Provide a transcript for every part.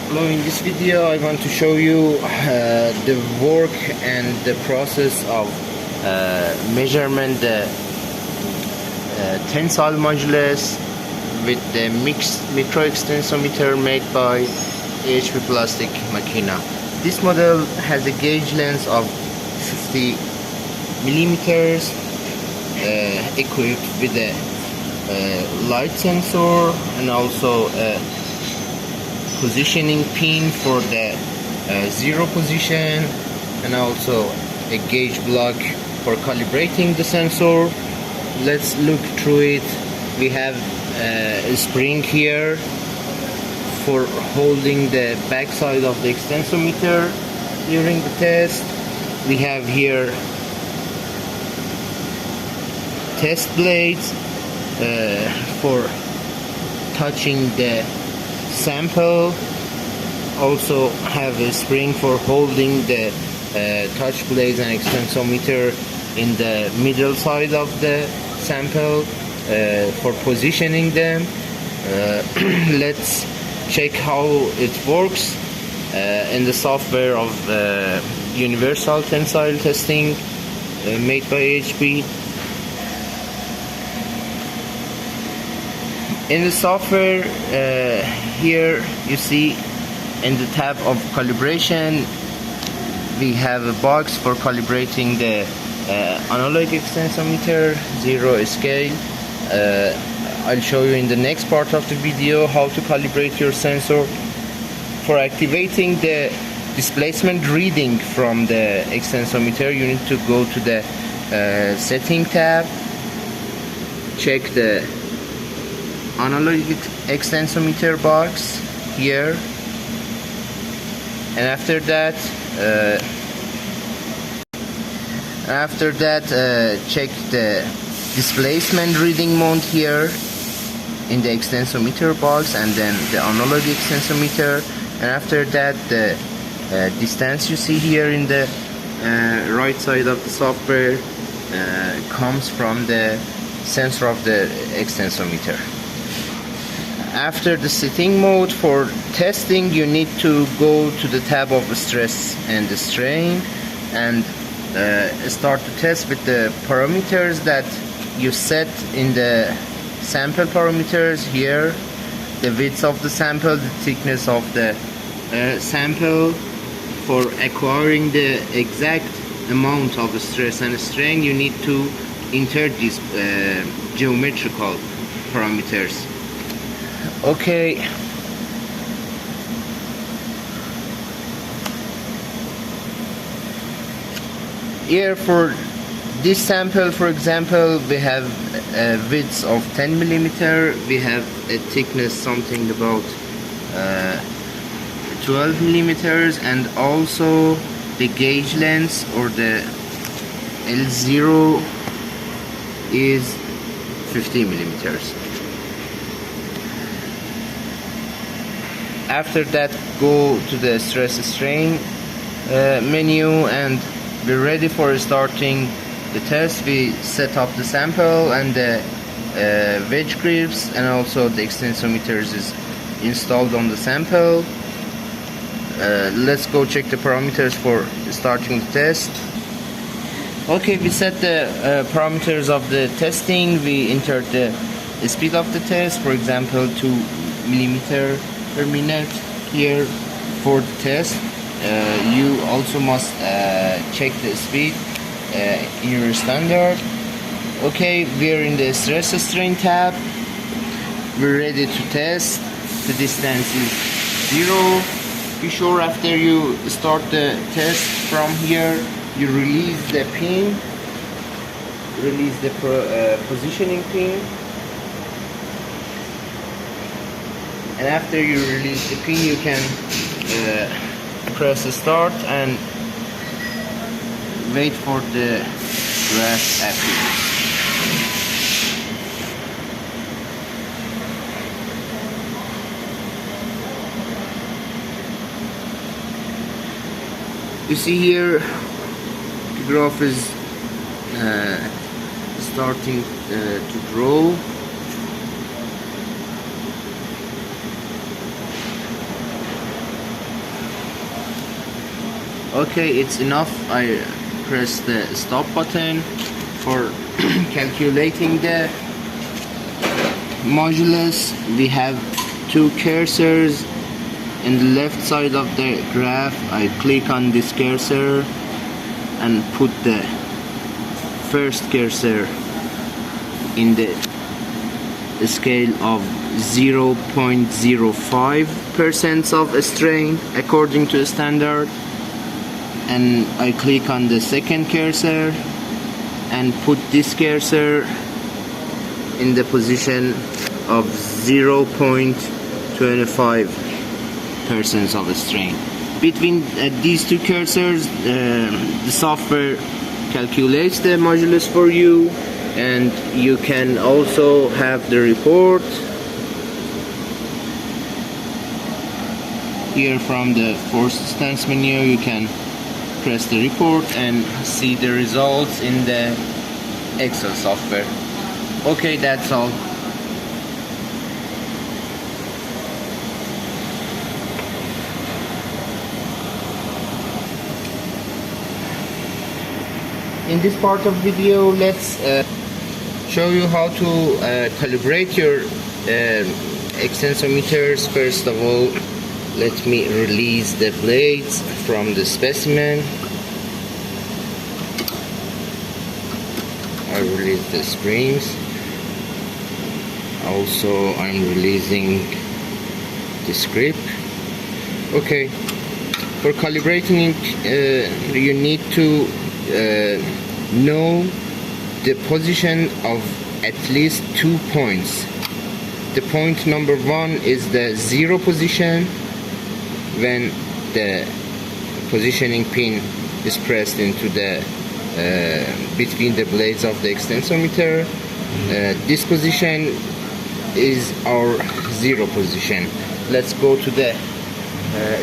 Hello, in this video I want to show you the work and the process of measurement the tensile modulus with the microextensometer made by HP Plastic Machina. This model has a gauge length of 50 millimeters, equipped with a light sensor and also a positioning pin for the zero position, and also a gauge block for calibrating the sensor. Let's look through it. We have a spring here for holding the back side of the extensometer during the test. We have here test blades for touching the sample. Also have a spring for holding the touch blades and extensometer in the middle side of the sample for positioning them. Let's check how it works in the software of universal tensile testing made by HP. In the software, here you see in the tab of calibration, we have a box for calibrating the analog extensometer, zero scale. I'll show you in the next part of the video how to calibrate your sensor. For activating the displacement reading from the extensometer, you need to go to the setting tab, check the analog extensometer box here, and after that check the displacement reading mode here in the extensometer box, and then the analog extensometer, and after that the distance you see here in the right side of the software comes from the sensor of the extensometer. After the setting mode for testing, you need to go to the tab of stress and strain and start to test with the parameters that you set in the sample parameters here: the width of the sample, the thickness of the sample. For acquiring the exact amount of stress and strain, you need to enter these geometrical parameters. Okay, here for this sample, for example, we have a width of 10 millimeter, we have a thickness something about 12 millimeters, and also the gauge length or the L0 is 50 millimeters. After that, go to the stress strain menu and we're ready for starting the test. We set up the sample and the wedge grips, and also the extensometers is installed on the sample. Let's go check the parameters for starting the test. Okay, we set the parameters of the testing. We entered the speed of the test, for example 2 millimeter per minute here for the test. You also must check the speed in your standard. Okay, we're in the stress strain tab. We're ready to test. The distance is 0. Be sure after you start the test from here, you release the pin, release the positioning pin. And after you release the pin, you can press start and wait for the graph appear. You see here the graph is starting to grow. Okay, it's enough. I press the stop button for calculating the modulus. We have two cursors in the left side of the graph. I click on this cursor and put the first cursor in the scale of 0.05% of strain according to standard, and I click on the second cursor and put this cursor in the position of 0.25% of strain. Between these two cursors, the software calculates the modulus for you, and you can also have the report here from the force stance menu. You can press the report and see the results in the Excel software. Okay, that's all. In this part of video, let's show you how to calibrate your extensometers. First of all, let me release the blades from the specimen. I release the springs. Also, I'm releasing this grip. Okay, for calibrating you need to know the position of at least 2 points. The point number 1 is the 0 position, when the positioning pin is pressed into the between the blades of the extensometer. This position is our 0 position. Let's go to the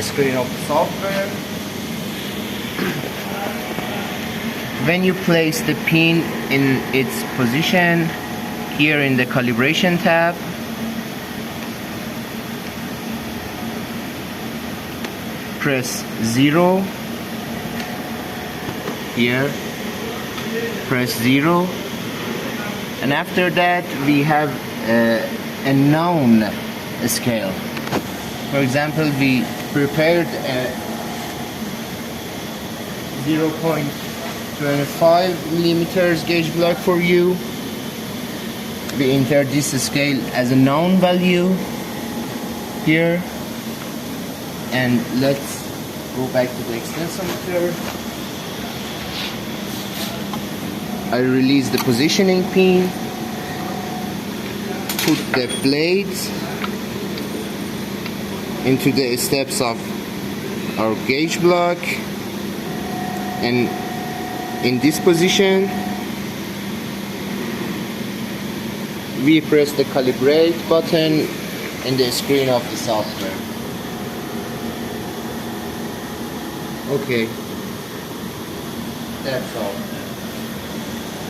screen of the software. When you place the pin in its position here in the calibration tab, press 0 here, press 0, and after that we have a known scale. For example, we prepared a 0.25 millimeters gauge block for you. We enter this scale as a known value here, and let's go back to the extensometer. I release the positioning pin, put the blades into the steps of our gauge block, and in this position we press the calibrate button in the screen of the software. Okay, that's all.